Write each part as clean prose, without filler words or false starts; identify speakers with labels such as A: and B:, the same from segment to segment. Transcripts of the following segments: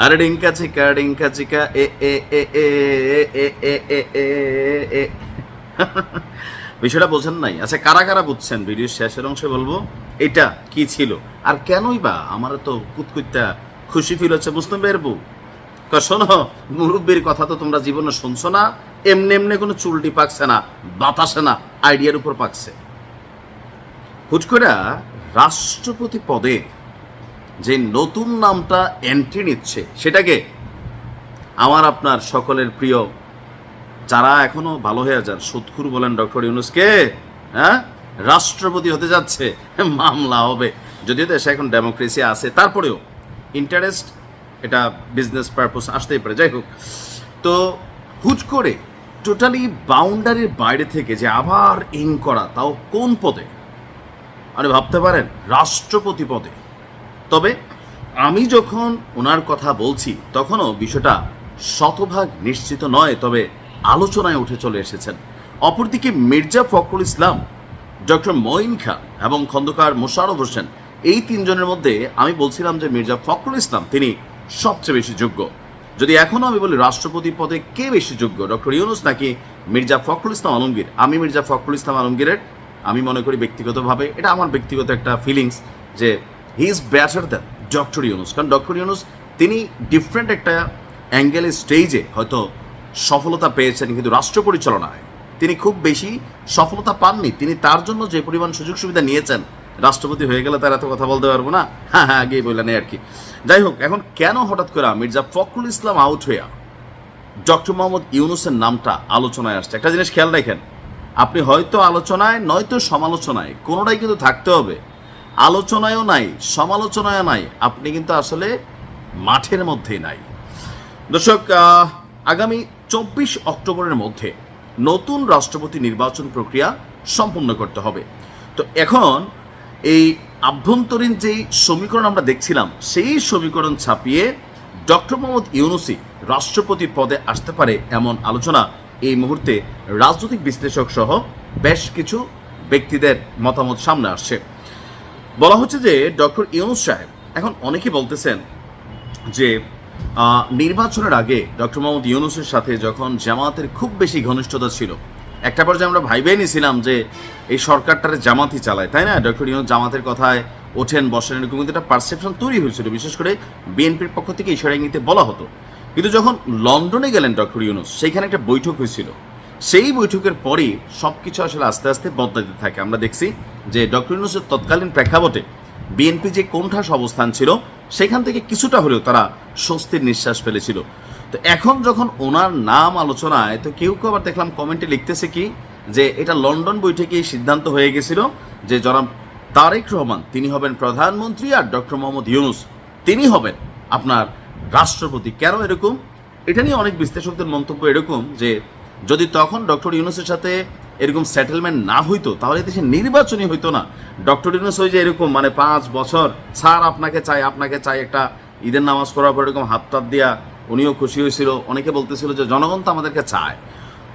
A: আরে ডিঙ্কা চিকা এ এ এ এ এ এ এ এ এ। বিষয়টা বোঝেন নাই? আচ্ছা, কারা কারা বুঝছেন ভিডিওর শেষের অংশে বলবো এটা কি ছিল আর কেনই বা আমার তো কুতকুত্তা খুশি ফিল হচ্ছে। বুঝতে পারবো শোনো, মুরব্বীর কথা তো তোমরা জীবনে শুনছো না। এমনি এমনি কোনো চুলটি পাকছে না, বাতাসে না, আইডিয়ার উপর পাকছে। হুট করে রাষ্ট্রপতি পদে যে নতুন নামটা এন্ট্রি নিচ্ছে সেটাকে আমার আপনার সকলের প্রিয় যারা এখনো ভালো হয়ে যান সুৎখুর বলেন ডক্টর ইউনূসকে হ্যাঁ রাষ্ট্রপতি হতে যাচ্ছে, মামলা হবে। যদিও দেশে এখন ডেমোক্রেসি আছে, তারপরেও ইন্টারেস্ট এটা বিজনেস পারপোজ আসতেই পারে। যাই হোক, তো হুট করে টোটালি বাউন্ডারির বাইরে থেকে যে আবার ইন করা, তাও কোন পদে? মানে ভাবতে পারেন রাষ্ট্রপতি পদে। তবে আমি যখন ওনার কথা বলছি তখনও বিষয়টা শতভাগ নিশ্চিত নয়, তবে আলোচনায় উঠে চলে এসেছেন। অপরদিকে মির্জা ফখরুল ইসলাম, ডক্টর মঈন খান এবং খন্দকার মোশাররফ হোসেন, এই তিনজনের মধ্যে আমি বলছিলাম যে মির্জা ফখরুল ইসলাম তিনি সবচেয়ে বেশি যোগ্য। যদি এখনও আমি বলি রাষ্ট্রপতি পদে কে বেশি যোগ্য, ডক্টর ইউনূস নাকি মির্জা ফখরুল ইসলাম আলমগীর, আমি মির্জা ফখরুল ইসলাম আলমগীরের আমি মনে করি ব্যক্তিগতভাবে, এটা আমার ব্যক্তিগত একটা ফিলিংস, যে he is better than doctor Yunus. কারণ ডক্টর ইউনূস তিনি ডিফারেন্ট একটা অ্যাঙ্গেলের স্টেজে হয়তো সফলতা পেয়েছেন, কিন্তু রাষ্ট্র পরিচালনায় তিনি খুব বেশি সফলতা পাননি। তিনি তার জন্য যে পরিমাণ সুযোগ সুবিধা নিয়েছেন, রাষ্ট্রপতি হয়ে গেলে তার এত কথা বলতে পারবো না, হ্যাঁ আগেই বললেন আর কি। যাই হোক, এখন কেন হঠাৎ করে মির্জা ফখরুল ইসলাম আউট হইয়া ডক্টর মোহাম্মদ ইউনূসের নামটা আলোচনায় আসছে? একটা জিনিস খেয়াল রাখেন, আপনি হয়তো আলোচনায় নয়তো সমালোচনায়, কোনোটাই কিন্তু থাকতে হবে। আলোচনায়ও নাই, সমালোচনায়ও নাই, আপনি কিন্তু আসলে মাঠের মধ্যেই নাই। দর্শক, আগামী 24 অক্টোবরের মধ্যে নতুন রাষ্ট্রপতি নির্বাচন প্রক্রিয়া সম্পন্ন করতে হবে। তো এখন এই আভ্যন্তরীণ যেই সমীকরণ আমরা দেখছিলাম, সেই সমীকরণ ছাপিয়ে ডক্টর মোহাম্মদ ইউনূসই রাষ্ট্রপতি পদে আসতে পারে এমন আলোচনা এই মুহূর্তে রাজনৈতিক বিশ্লেষক সহ বেশ কিছু ব্যক্তিদের মতামত সামনে আসছে। বলা হচ্ছে যে ডক্টর ইউনূস সাহেব, এখন অনেকে বলতেছেন যে নির্বাচনের আগে ডক্টর মোহাম্মদ ইউনূসের সাথে যখন জামাতের খুব বেশি ঘনিষ্ঠতা ছিল, একটা পর্যায়ে আমরা ভাইবেই নিয়েছিলাম যে এই সরকারটারে জামাতই চালায়, তাই না? ডক্টর ইউনূস জামাতের কথায় ওঠেন বসেন, এরকম কিন্তু একটা পারসেপশন তৈরি হয়েছিল, বিশেষ করে বিএনপির পক্ষ থেকে ইশারা ইঙ্গিতে বলা হতো। কিন্তু যখন লন্ডনে গেলেন ডক্টর ইউনূস, সেইখানে একটা বৈঠক হয়েছিল, সেই বৈঠকের পরই সব কিছু আসলে আস্তে আস্তে বদলাতে থাকে। আমরা দেখছি যে ডক্টর ইউনূসের তৎকালীন প্রেক্ষাপটে বিএনপি যে কোণঠাস অবস্থান ছিল, সেখান থেকে কিছুটা হলেও তারা স্বস্তির নিঃশ্বাস ফেলেছিল। তো এখন যখন ওনার নাম আলোচনায়, তো কেউ কেউ আবার দেখলাম কমেন্টে লিখতেছে কি যে এটা লন্ডন বৈঠকেই সিদ্ধান্ত হয়ে গেছিল যে জনাব তারেক রহমান তিনি হবেন প্রধানমন্ত্রী আর ডক্টর মোহাম্মদ ইউনূস তিনি হবেন আপনার রাষ্ট্রপতি। কেন এরকম? এটা নিয়ে অনেক বিশ্লেষকদের মন্তব্য এরকম যে যদি তখন ডক্টর ইউনূসের সাথে এরকম সেটেলমেন্ট না হইতো, তাহলে দেশে নির্বাচনই হইতো না। ডক্টর ইউনূস ওই যে এরকম মানে 5 বছর স্যার আপনাকে চাই একটা ঈদের নামাজ পড়ার পর এরকম হাত টাত দিয়া উনিও খুশি হয়েছিল। অনেকে বলতেছিল যে জনগণ তো আমাদেরকে চায়।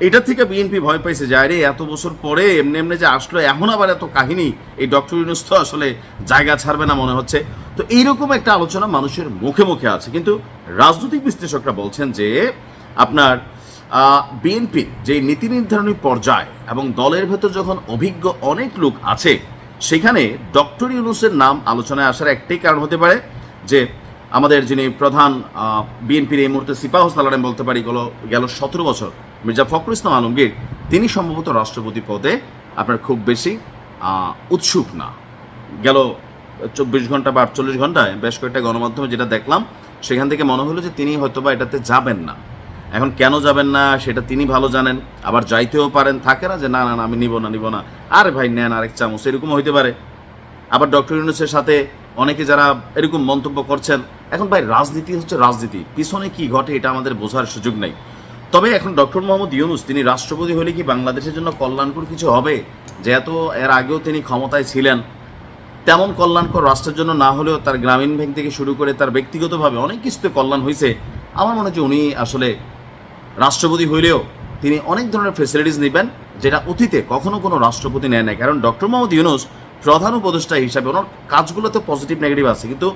A: এটা থেকে বিএনপি ভয় পাইছে যে আরে এত বছর পরে এমনি এমনি যে আসলো, এখন আবার এত কাহিনী, এই ডক্টর ইউনূস তো আসলে জায়গা ছাড়বে না মনে হচ্ছে। তো এইরকম একটা আলোচনা মানুষের মুখে মুখে আছে, কিন্তু রাজনৈতিক বিশ্লেষকরা বলছেন যে আপনার বিএনপির যে নীতি নির্ধারণী পর্যায় এবং দলের ভেতর যখন অভিজ্ঞ অনেক লোক আছে, সেখানে ডক্টর ইউনূসের নাম আলোচনায় আসার একটাই কারণ হতে পারে যে আমাদের যিনি প্রধান বিএনপির এই মুহূর্তে সিপাহ সালার বলতে পারি গেল 17 বছর মির্জা ফখরুল ইসলাম আলমগীর, তিনি সম্ভবত রাষ্ট্রপতি পদে আপনার খুব বেশি উৎসুক না। গেল 24 ঘন্টা বা 48 ঘন্টায় বেশ কয়েকটা গণমাধ্যমে যেটা দেখলাম, সেখান থেকে মনে হলো যে তিনি হয়তোবা এটাতে যাবেন না। এখন কেন যাবেন না সেটা তিনি ভালো জানেন, আবার যাইতেও পারেন, থাকে না যে না আমি নিব না, আরে ভাই নেন আরেক চামচ, এরকম হইতে পারে। আবার ডক্টর ইউনূসের সাথে অনেকে যারা এরকম মন্তব্য করছেন, এখন ভাই রাজনীতি হচ্ছে রাজনীতি, পিছনে কি ঘটে এটা আমাদের বোঝার সুযোগ নেই। তবে এখন ডক্টর মোহাম্মদ ইউনূস তিনি রাষ্ট্রপতি হলে কি বাংলাদেশের জন্য কল্যাণকর কিছু হবে? যেহেতু এর আগেও তিনি ক্ষমতায় ছিলেন, তেমন কল্যাণকর রাষ্ট্রের জন্য না হলেও তার গ্রামীণ ব্যাংক থেকে শুরু করে তার ব্যক্তিগতভাবে অনেক কিছুতে কল্যাণ হয়েছে। আমার মনে হয় যে উনি আসলে রাষ্ট্রপতি হইলেও তিনি অনেক ধরনের ফেসিলিটিস নেবেন, যেটা অতীতে কখনো কোনো রাষ্ট্রপতি নেয় নাই। কারণ ডক্টর মোহাম্মদ ইউনূস প্রধান উপদেষ্টা হিসাবে ওনার কাজগুলোতে পজিটিভ নেগেটিভ আছে, কিন্তু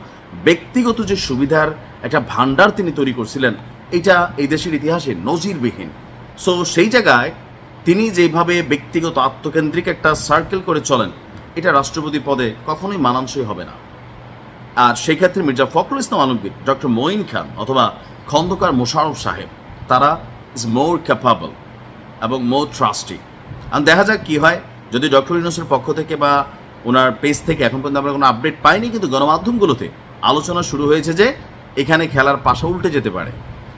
A: ব্যক্তিগত যে সুবিধার একটা ভান্ডার তিনি তৈরি করছিলেন, এটা এই দেশের ইতিহাসে নজিরবিহীন। সো সেই জায়গায় তিনি যেভাবে ব্যক্তিগত আত্মকেন্দ্রিক একটা সার্কেল করে চলেন, এটা রাষ্ট্রপতি পদে কখনোই মানানসই হবে না। আর সেই ক্ষেত্রে মির্জা ফখরুল ইসলাম আলমগীর, ডক্টর মঈন খান অথবা খন্দকার মোশাররফ সাহেব, তারা ইজ মোর ক্যাপাবল এবং মোর ট্রাস্টি। আর দেখা যাক কী হয়। যদি ডক্টর ইউনূসের পক্ষ থেকে বা ওনার পেজ থেকে এখন পর্যন্ত আমরা কোনো আপডেট পাইনি, কিন্তু গণমাধ্যমগুলোতে আলোচনা শুরু হয়েছে যে এখানে খেলার পাশা উল্টে যেতে পারে।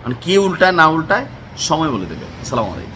A: মানে কি উল্টায় না উল্টায় সময় বলে দেবে। আসসালামু আলাইকুম।